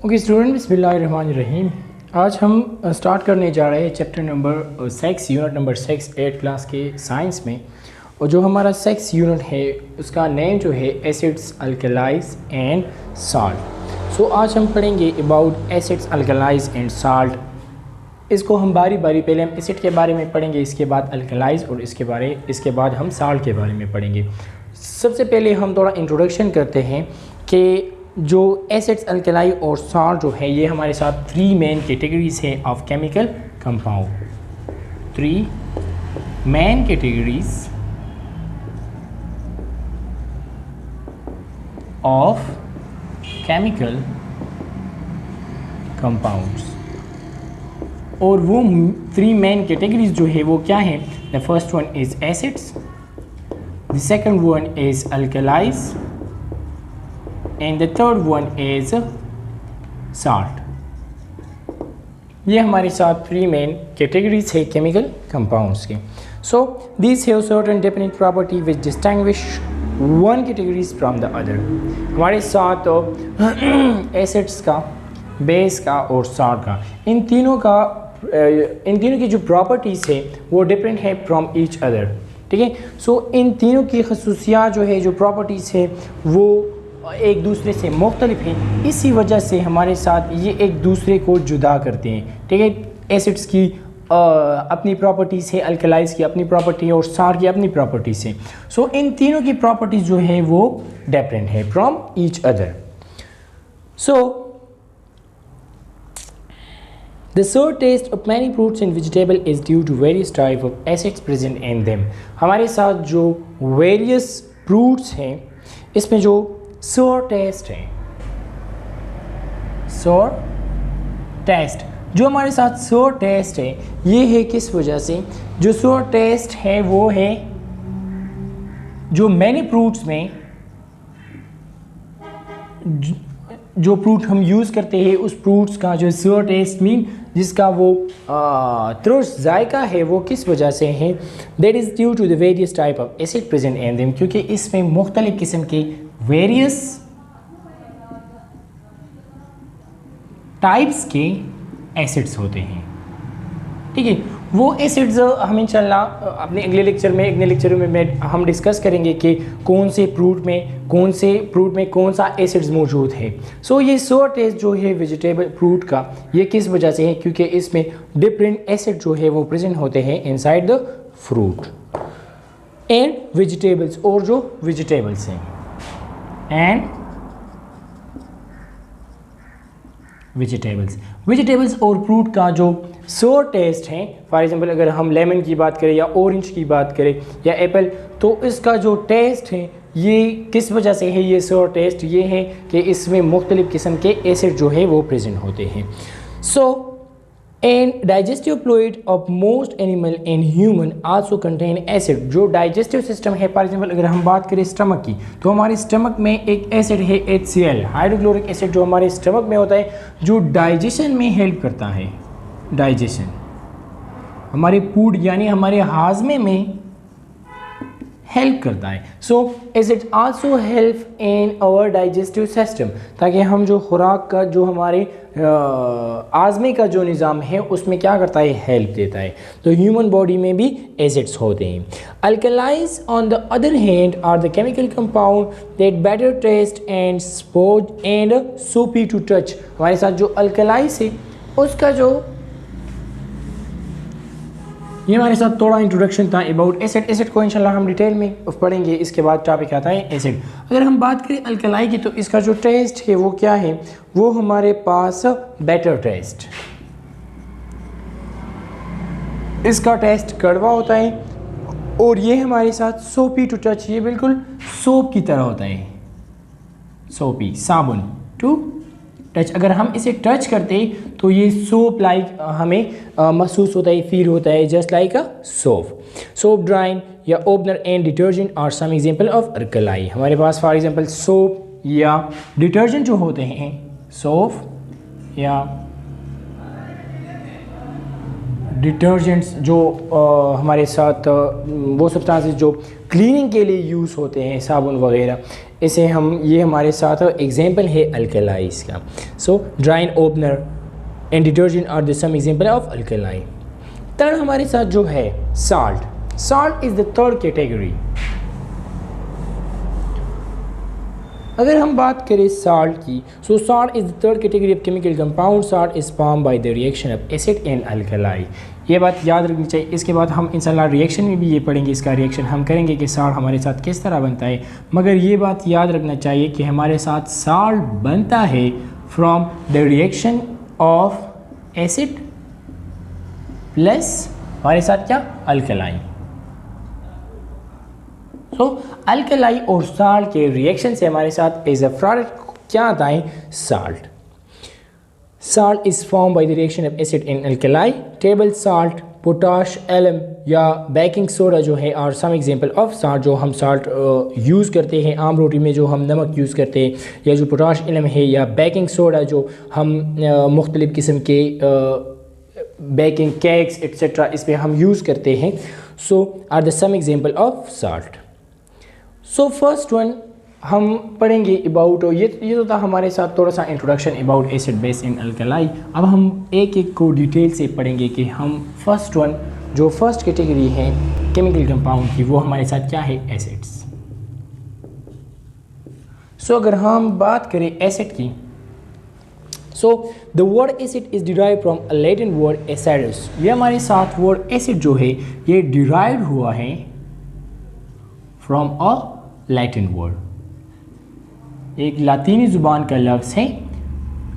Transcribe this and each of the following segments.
Okay student, बिस्मिल्लाहिर्रहमानिर्रहीम। आज हम स्टार्ट करने जा रहे हैं chapter number 6 unit number 6 8 class के साइंस में। और जो हमारा 6 यूनिट है उसका नेम जो है एसिड्स, अल्कलाइज एंड साल्ट। सो आज हम पढ़ेंगे अबाउट एसिड्स, अल्कलाइज एंड साल्ट। इसको हम बारी बारी, पहले हम एसिड के बारे में पढ़ेंगे, इसके बाद अल्कलाइज और इसके बाद हम साल्ट के बारे में पढ़ेंगे। सबसे पहले हम थोड़ा इंट्रोडक्शन करते हैं कि जो एसिड्स, अल्कलाई और साल्ट जो है ये हमारे साथ 3 मेन कैटेगरीज है of chemical compound. 3 main categories of chemical compounds. और वो 3 मेन कैटेगरीज जो है वो क्या है? The first one is acids, the second one is alkalis and the third one is salt. ये हमारे साथ 3 मेन कैटेगरीज है केमिकल कंपाउंड्स के। So these have certain definite property which distinguish one categories from the other. हमारे साथ acids का, base का और साल्ट का, इन तीनों की जो प्रॉपर्टीज़ है वो डिफरेंट है फ्रॉम ईच अदर। ठीक है। सो इन तीनों की खसूसियात जो है, जो प्रॉपर्टीज़ है वो एक दूसरे से मुख्तलिफ हैं। इसी वजह से हमारे साथ ये एक दूसरे को जुदा करते हैं। ठीक है। एसिड्स की अपनी प्रॉपर्टीज़ है, अल्कलाइज की अपनी प्रॉपर्टी है और साल्ट की अपनी प्रॉपर्टीज़ है। सो इन तीनों की प्रॉपर्टीज़ जो है वो डिफरेंट है from each other. So The sour taste of many fruits and vegetables is due to various types of acids present in them। हमारे साथ जो various fruits हैं इसमें जो sour taste है, sour taste जो हमारे साथ sour taste है ये है किस वजह से? जो sour taste है वो है जो many fruits में जो फ्रूट हम यूज़ करते हैं उस फ्रूट्स का जो sour taste मीन जिसका वो तुर्श जायका है वो किस वजह से है? That is due to the various type of acid present in them, क्योंकि इसमें मुख्तलिफ किस्म के वेरियस टाइप्स के एसिड्स होते हैं। ठीक है। वो एसिड्स हम इंशाल्लाह अपने अगले लेक्चर में हम डिस्कस करेंगे कि कौन से फ्रूट में कौन सा एसिड्स मौजूद है। सो ये सोर टेस्ट जो है वेजिटेबल फ्रूट का ये किस वजह से है? क्योंकि इसमें डिफरेंट एसिड जो है वो प्रेजेंट होते हैं inside the fruit and vegetables, और जो वेजिटेबल्स हैं एंड वेजिटेबल्स और फ्रूट का जो सोर टेस्ट है, फॉर एग्जांपल अगर हम लेमन की बात करें या ऑरेंज की बात करें या एप्पल, तो इसका जो टेस्ट है ये किस वजह से है? ये सोर टेस्ट ये है कि इसमें मुख्तलिफ किस्म के एसिड जो है वो प्रेजेंट होते हैं। So and digestive fluid of most animal and human also contain acid. जो डाइजेस्टिव सिस्टम है, फॉर एग्जांपल अगर हम बात करें स्टमक की, तो हमारे स्टमक में एक एसिड है HCl, हाइड्रोक्लोरिक एसिड, जो हमारे स्टमक में होता है, जो डाइजेशन में हेल्प करता है। डाइजेशन हमारे फूड यानी हमारे हाजमे में हेल्प करता है। So acid also help in our digestive system, ताकि हम जो खुराक का जो हमारे आज़मे का जो निज़ाम है उसमें क्या करता है? हेल्प देता है। तो ह्यूमन बॉडी में भी एसिड्स होते हैं। Alkalis on the other hand are the chemical compound that bitter taste and suppose and soapy to touch. हमारे साथ जो अल्कलाइज है उसका जो ये हमारे साथ थोड़ा इंट्रोडक्शन था अबाउट एसिड को इंशाल्लाह हम डिटेल में पढ़ेंगे। इसके बाद टॉपिक आता है एसिड। अगर हम बात करें अल्कलाई की, तो इसका जो टेस्ट है वो क्या है? वो हमारे पास बेटर टेस्ट, इसका टेस्ट कड़वा होता है और ये हमारे साथ सोपी टू टच, ये बिल्कुल सोप की तरह होता है, सोपी, साबुन टू टच। अगर हम इसे टच करते तो ये सोप लाइक हमें महसूस होता है, फील होता है, just like a soap. Soap, drain या opener and detergent are some example of alkali. हमारे पास फॉर एग्जांपल सोप या डिटर्जेंट जो होते हैं, सोप या डिटर्जेंट्स जो हमारे साथ वो सब्सटेंसेस जो क्लीनिंग के लिए यूज़ होते हैं, साबुन वगैरह, इसे हम ये हमारे साथ एग्जांपल है अल्कलाइज का। So drain opener and detergent are the some example of alkali. Third हमारे साथ जो है salt. Salt is the third category. अगर हम बात करें साल्ट की, so salt is the third category of chemical compound. Salt is form by the reaction of acid and alkali. ये बात याद रखनी चाहिए। इसके बाद हम इंशाल्लाह रिएक्शन में भी ये पढ़ेंगे, इसका रिएक्शन हम करेंगे कि साल्ट हमारे साथ किस तरह बनता है। मगर ये बात याद रखना चाहिए कि हमारे साथ साल्ट बनता है from the reaction of acid plus हमारे साथ क्या अल्कलाई। तो अल्कलाई और साल्ट के रिएक्शन से हमारे साथ एज अ प्रोडक्ट क्या आता है salt. Salt is formed by the reaction of acid and alkali. Table salt, potash, alum या बेकिंग सोडा जो है और सम एग्जांपल ऑफ साल्ट। जो हम साल्ट यूज़ करते हैं आम रोटी में, जो हम नमक यूज़ करते हैं, या जो पोटाश एलम है या बेकिंग सोडा जो हम मुख्तलिफ़ किस्म के बेकिंग केक्स एक्सेट्रा इस पर हम यूज़ करते हैं। So are the some example of salt. So first one हम पढ़ेंगे अबाउट ये तो था हमारे साथ थोड़ा सा introduction about acid base in alkali. अब हम एक एक को डिटेल से पढ़ेंगे कि हम फर्स्ट वन जो फर्स्ट कैटेगरी है केमिकल कंपाउंड की, वो हमारे साथ क्या है एसिड्स। सो अगर हम बात करें एसिड की, so the word acid is derive from a Latin word acidus. ये हमारे साथ वर्ड एसिड जो है ये डिराइव हुआ है फ्रॉम अ लैटिन वर्ड। एक लातीनी ज़ुबान का लफ्ज़ है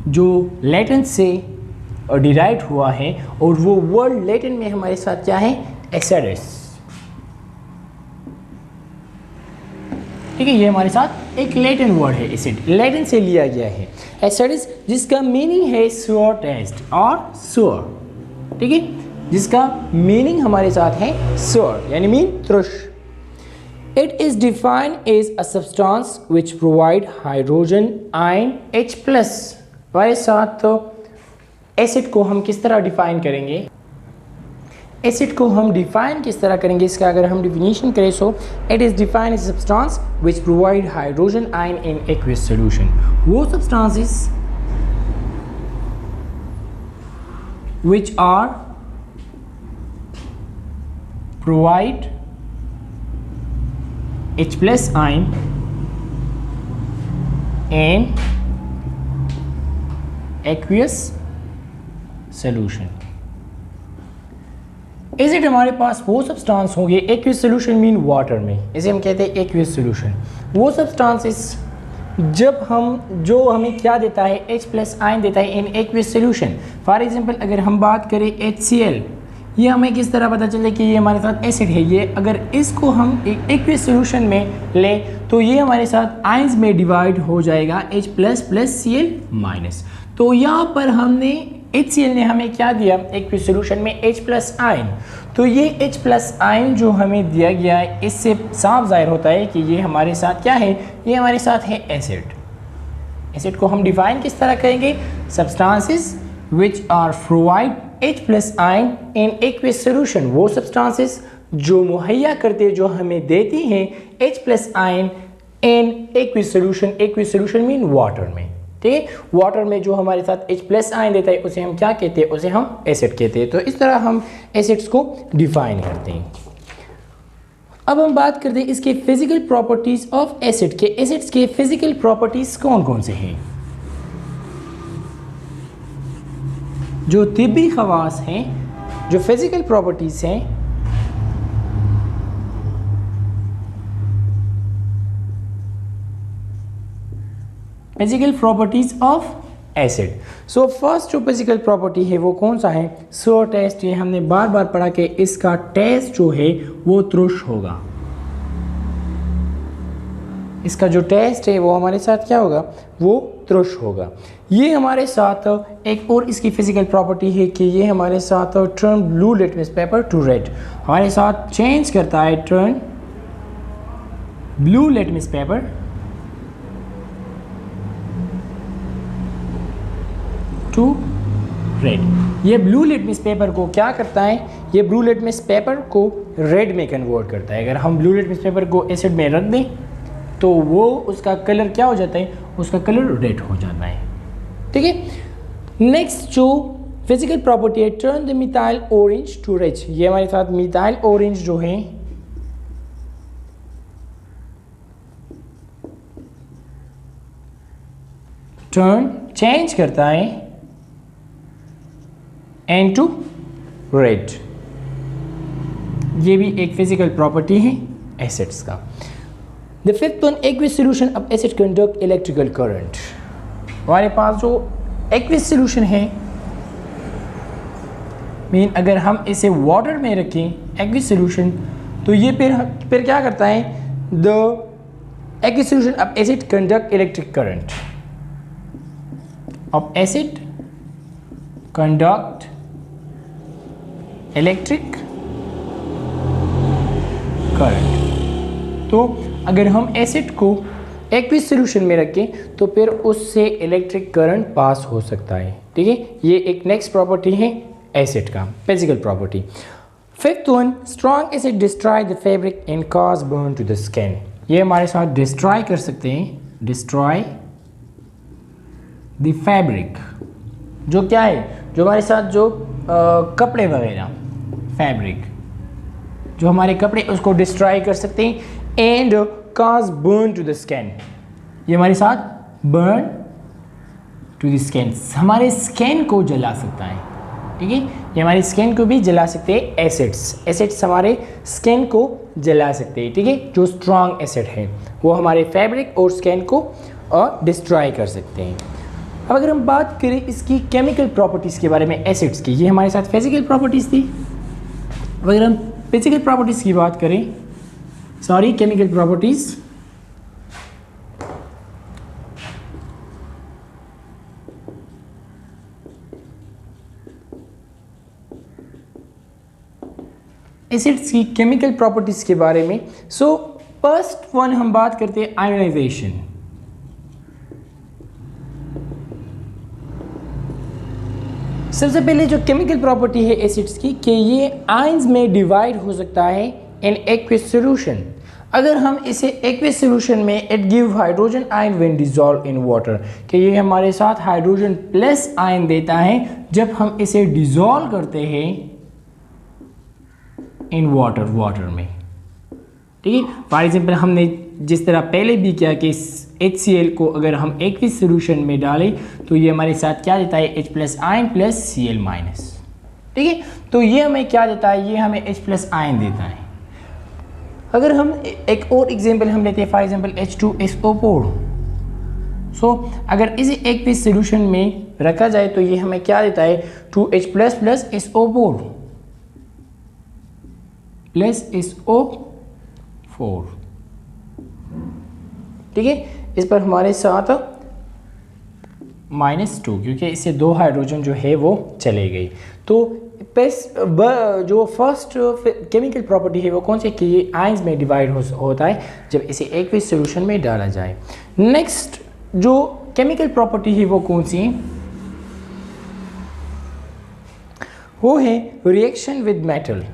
जो लैटिन से डिराइव हुआ है, और वो वर्ड लैटिन में हमारे साथ क्या है एसिडस। ठीक है, ये हमारे साथ एक लैटिन वर्ड है एसिड, लैटिन से लिया गया है एसिडस, जिसका मीनिंग है सोर टेस्ट और सोर। ठीक है, जिसका मीनिंग हमारे साथ है सोर यानी mean त्रुष। It is defined as a substance which provide hydrogen ion H+। हमारे साथ तो एसिड को हम किस तरह डिफाइन करेंगे, एसिड को हम डिफाइन किस तरह करेंगे, इसका अगर हम डिफिनीशन करें, so it is defined as substance which provide hydrogen ion in aqueous solution. वो substances which are provide H+ ion in aqueous solution। Acid हमारे पास वो सब्सटेंस होंगे एक्वियस सॉल्यूशन मीन वाटर में, इसे हम कहते हैं एक्वियस सॉल्यूशन। वो सब्सटेंसेस जब हम जो हमें क्या देता है H+ आयन देता है इन एक्वियस सॉल्यूशन। फॉर एग्जांपल अगर हम बात करें HCl, ये हमें किस तरह पता चले कि ये हमारे साथ एसिड है। ये अगर इसको हम एक एक्वियस सॉल्यूशन में लें तो ये हमारे साथ आयंस में डिवाइड हो जाएगा H+ + Cl-। तो यहाँ पर हमने HCl ने हमें क्या दिया एक्वियस सॉल्यूशन में H+ आयन। तो ये H+ आयन जो हमें दिया गया है, इससे साफ जाहिर होता है कि ये हमारे साथ क्या है, ये हमारे साथ है एसिड। एसिड को हम डिफाइन किस तरह करेंगे, substances which are provide H+ ion in aqueous solution. वो सब्सटेंसेस जो मुहैया करते हैं, जो हमें देती हैं H+ ion in aqueous solution. Aqueous solution mean water में। ठीक है, वाटर में जो हमारे साथ H+ आयन देता है उसे हम क्या कहते हैं, उसे हम एसिड कहते हैं। तो इस तरह हम एसिड्स को डिफाइन करते हैं। अब हम बात करते हैं इसके फिजिकल प्रॉपर्टीज ऑफ एसिड के। एसिड्स के फिजिकल प्रॉपर्टीज कौन कौन से हैं, जो तिब्बी खवास हैं, जो फिजिकल प्रॉपर्टीज हैं। Physical properties of acid. So first जो फिजिकल प्रॉपर्टी है वो कौन सा है, सोर टेस्ट। ये हमने बार बार पढ़ा कि इसका टेस्ट जो है वो त्रुष होगा। इसका जो टेस्ट है वो हमारे साथ क्या होगा, वो त्रुष होगा। ये हमारे साथ एक और इसकी फिजिकल प्रॉपर्टी है कि ये हमारे साथ turn blue litmus paper two red, हमारे साथ चेंज करता है turn blue litmus paper two red. ये ब्लू लिटमस पेपर को क्या करता है, ये ब्लू लिटमस पेपर को रेड में कन्वर्ट करता है। अगर हम ब्लू लिटमस पेपर को एसिड में रख दें तो वो उसका कलर क्या हो जाता है, उसका कलर रेड हो जाता है। ठीक है। नेक्स्ट जो फिजिकल प्रॉपर्टी है, turn the methyl orange to red. ये हमारे साथ मिथाइल ऑरेंज जो है टर्न चेंज करता है इनटू रेड। ये भी एक फिजिकल प्रॉपर्टी है एसिड्स का। The fifth one, aqueous solution of acid conduct electrical current. हमारे पास जो एक्विस सॉल्यूशन है, मीन अगर हम इसे वाटर में रखें एक्विस सॉल्यूशन, तो ये फिर क्या करता है, the aqueous solution of acid conduct electric current of acid conduct electric current। तो अगर हम एसिड को एक्विस सॉल्यूशन में रखें तो फिर उससे इलेक्ट्रिक करंट पास हो सकता है। ठीक है, ये एक नेक्स्ट प्रॉपर्टी है एसिड का, physical property. Fifth one, strong acid destroy the fabric and cause burn to the skin. ये हमारे साथ डिस्ट्रॉय कर सकते हैं, डिस्ट्रॉय द फैब्रिक, जो क्या है, जो हमारे साथ जो कपड़े वगैरह, फैब्रिक जो हमारे कपड़े, उसको डिस्ट्रॉय कर सकते हैं। And cause burn to the skin, ये हमारे साथ बर्न टू द स्किन, हमारे स्किन को जला सकता है। ठीक है, ये हमारी स्किन को भी जला सकते हैं। एसिड्स हमारे स्किन को जला सकते हैं। ठीक है, जो स्ट्रॉन्ग एसिड है वो हमारे फैब्रिक और स्किन को डिस्ट्रॉय कर सकते हैं। अब अगर हम बात करें इसकी केमिकल प्रॉपर्टीज़ के बारे में एसिड्स की, ये हमारे साथ फिजिकल प्रॉपर्टीज़ थी। अगर हम फिजिकल प्रॉपर्टीज़ की बात करें, सॉरी केमिकल प्रॉपर्टीज़, एसिड्स की केमिकल प्रॉपर्टीज़ के बारे में। सो फर्स्ट वन हम बात करते हैं आयोनाइजेशन। सबसे पहले जो केमिकल प्रॉपर्टी है एसिड्स की, कि ये आयंस में डिवाइड हो सकता है इन एक्विस सॉल्यूशन। अगर हम इसे एक्विस सॉल्यूशन में, it give hydrogen ion when dissolve in water, कि ये हमारे साथ हाइड्रोजन प्लस आयन देता है जब हम इसे डिसॉल्व करते हैं इन वाटर में। ठीक है, फॉर एग्जाम्पल हमने जिस तरह पहले भी किया कि HCl को अगर हम एक्विस सॉल्यूशन में डालें तो ये हमारे साथ क्या देता है, H plus ion plus Cl minus. ठीक है, तो ये हमें क्या देता है, ये हमें H प्लस आयन देता है। अगर हम एक और एग्जांपल हम लेते हैं, फॉर एग्जांपल H2SO4। सो अगर इसे एक्विस सॉल्यूशन में रखा जाए तो ये हमें क्या देता है, 2H plus plus SO4 plus SO4। ठीक है, इस पर हमारे साथ -2, क्योंकि इससे 2 हाइड्रोजन जो है वो चले गई। तो जो फर्स्ट केमिकल प्रॉपर्टी है वो कौन सी, कि ये आयंस में डिवाइड होता है जब इसे एक्विस सॉल्यूशन में डाला जाए। नेक्स्ट जो केमिकल प्रॉपर्टी है वो कौन सी है, वो है reaction with metal.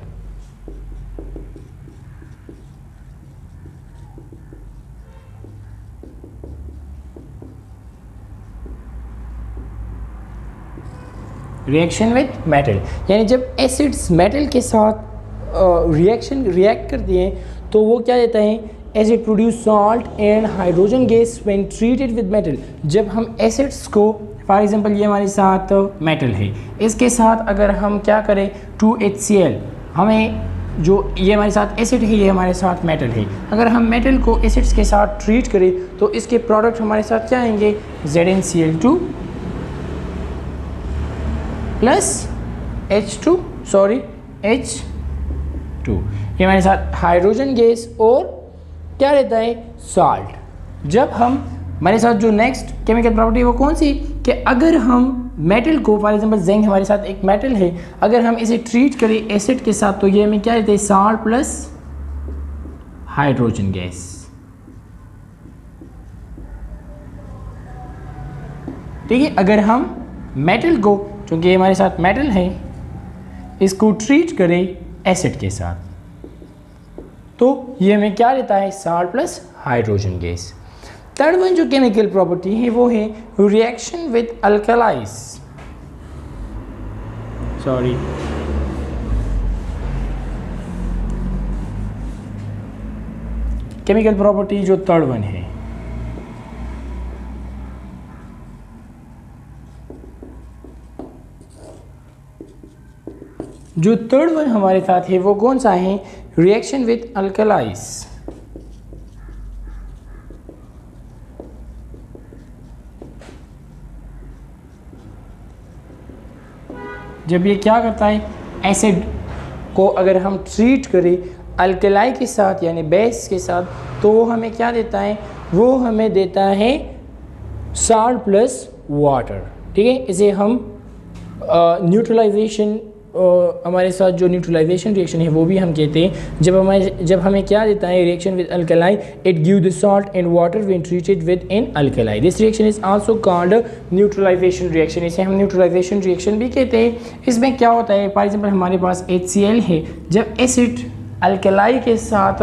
Reaction with metal, यानी जब एसिड्स मेटल के साथ रिएक्ट करती हैं तो वो क्या देता है, acid produce salt and hydrogen gas when treated with metal. जब हम एसिड्स को, फॉर एग्जांपल ये हमारे साथ मेटल है, इसके साथ अगर हम क्या करें 2HCl, हमें जो ये हमारे साथ एसिड है, ये हमारे साथ मेटल है, अगर हम मेटल को एसिड्स के साथ ट्रीट करें तो इसके प्रोडक्ट हमारे साथ क्या आएंगे, ZnCl2 प्लस H2 ये हमारे साथ हाइड्रोजन गैस और क्या रहता है, सॉल्ट। जब हम हमारे साथ जो नेक्स्ट केमिकल प्रॉपर्टी है वो कौन सी, कि अगर हम मेटल को, फॉर एग्जांपल जिंक हमारे साथ एक मेटल है, अगर हम इसे ट्रीट करें एसिड के साथ तो ये हमें क्या देता है, सॉल्ट प्लस हाइड्रोजन गैस। ठीक है, अगर हम मेटल को, क्योंकि ये हमारे साथ मेटल है, इसको ट्रीट करें एसिड के साथ तो ये हमें क्या देता है, salt plus hydrogen gas. Third one जो केमिकल प्रॉपर्टी है वो है reaction with alkalis, sorry chemical property जो थर्ड वन है, जो थर्ड वन हमारे साथ है वो कौन सा है, रिएक्शन विद अल्कलाइज। जब ये क्या करता है, एसिड को अगर हम ट्रीट करें अल्कलाई के साथ यानी बेस के साथ, तो वो हमें क्या देता है, वो हमें देता है साल्ट प्लस वाटर। ठीक है, इसे हम न्यूट्रलाइजेशन, हमारे साथ जो न्यूट्रलाइजेशन रिएक्शन है वो भी हम कहते हैं। जब हमें क्या देता है, reaction with alkali, it give the salt and water when treated with in alkali. This reaction is also called neutralization reaction. इसे हम न्यूट्रलाइजेशन रिएक्शन भी कहते हैं। इसमें क्या होता है, फॉर एग्जांपल हमारे पास HCl है, जब एसिड अल्कलाई के साथ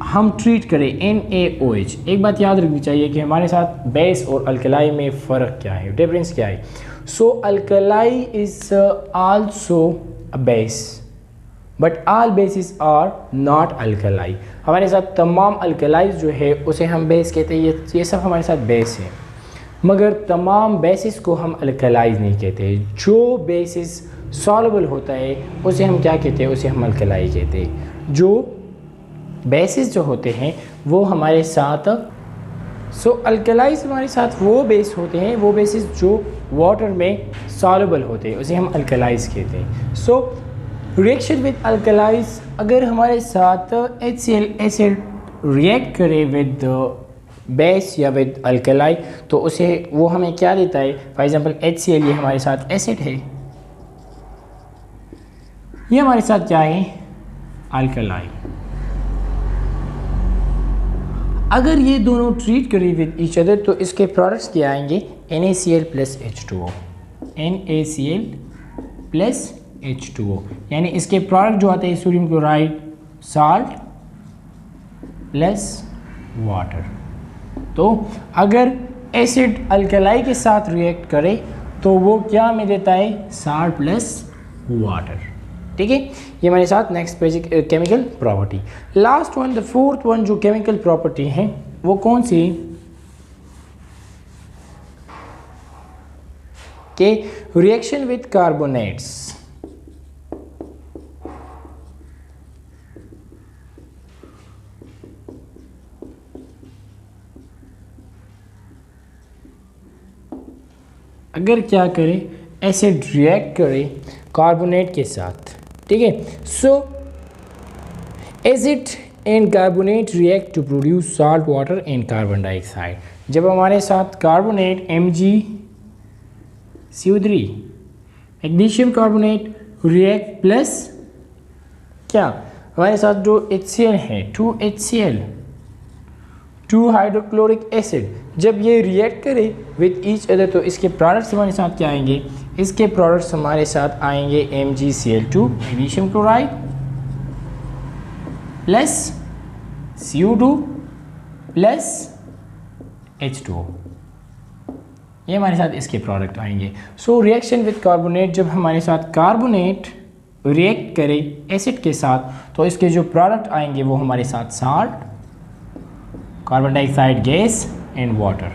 हम ट्रीट करें NaOH, एक बात याद रखनी चाहिए कि हमारे साथ बेस और अल्कलाई में फ़र्क क्या है, डिफरेंस क्या है। So alkali is also a base, but all bases are not alkali. हमारे साथ तमाम अल्कलाइज जो है उसे हम बेस कहते हैं, ये सब हमारे साथ बेस है, मगर तमाम बेसिस को हम अल्कलाइज नहीं कहते। जो बेसिस सॉल्युबल होता है उसे हम क्या कहते हैं, उसे हम अल्कलाई कहते हैं। जो बेसिस जो होते हैं वो हमारे साथ अल्कलाइज हमारे साथ वो बेस होते हैं, वो बेसिस जो वाटर में सॉल्युबल होते हैं उसे हम अल्कलाइज कहते हैं। रिएक्शन विद अल्कलाइज, अगर हमारे साथ HCl एसिड रिएक्ट करे विद बेस या विद अल्कलाई, तो उसे वो हमें क्या देता है, फॉर एग्जांपल HCl ये हमारे साथ एसिड है, ये हमारे साथ क्या है, अल्कलाई। अगर ये दोनों ट्रीट करें विद ईच अदर तो इसके प्रोडक्ट्स क्या आएंगे, NaCl plus H2O, NaCl plus H2O, यानी इसके प्रोडक्ट जो आते हैं sodium chloride, salt plus water. तो अगर एसिड अल्कलाई के साथ रिएक्ट करे तो वो क्या हमें देता है, साल्ट प्लस वाटर। ठीक है, ये हमारे साथ next basic chemical property. Last one, the fourth one जो केमिकल प्रॉपर्टी है वो कौन सी, के रिएक्शन विद कार्बोनेट्स। अगर क्या करे, एसिड रिएक्ट करे कार्बोनेट के साथ, ठीक है। So acid and carbonate react to produce salt water and carbon dioxide. जब हमारे साथ carbonate MgCO3 magnesium carbonate react plus क्या, हमारे साथ जो HCl है 2HCl 2 हाइड्रोक्लोरिक एसिड, जब ये रिएक्ट करे विद ईच अदर तो इसके प्रोडक्ट्स हमारे साथ क्या आएंगे, इसके प्रोडक्ट्स हमारे साथ आएंगे MgCl2 magnesium chloride plus CO2 plus H2O, ये हमारे साथ इसके प्रोडक्ट आएंगे। सो रिएक्शन विद कार्बोनेट, जब हमारे साथ कार्बोनेट रिएक्ट करे एसिड के साथ तो इसके जो प्रोडक्ट आएंगे वो हमारे साथ salt, carbon dioxide gas and water.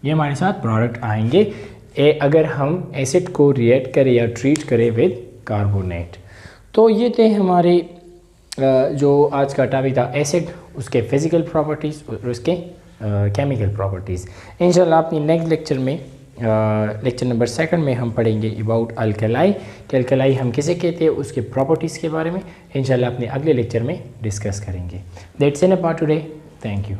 ये हमारे साथ प्रोडक्ट आएंगे अगर हम एसिड को रिएक्ट करें या ट्रीट करें विद कार्बोनेट। तो ये थे हमारे जो आज का टॉपिक था एसिड, उसके फिज़िकल प्रॉपर्टीज़ और उसके केमिकल प्रॉपर्टीज़। इंशाल्लाह अपनी नेक्स्ट लेक्चर में लेक्चर नंबर 2 में हम पढ़ेंगे अबाउट अल्कलाई कि अल्कलाई हम किसे कहते हैं, उसके प्रॉपर्टीज़ के बारे में इंशाल्लाह अपने अगले लेक्चर में डिस्कस करेंगे। That's it for today, thank you.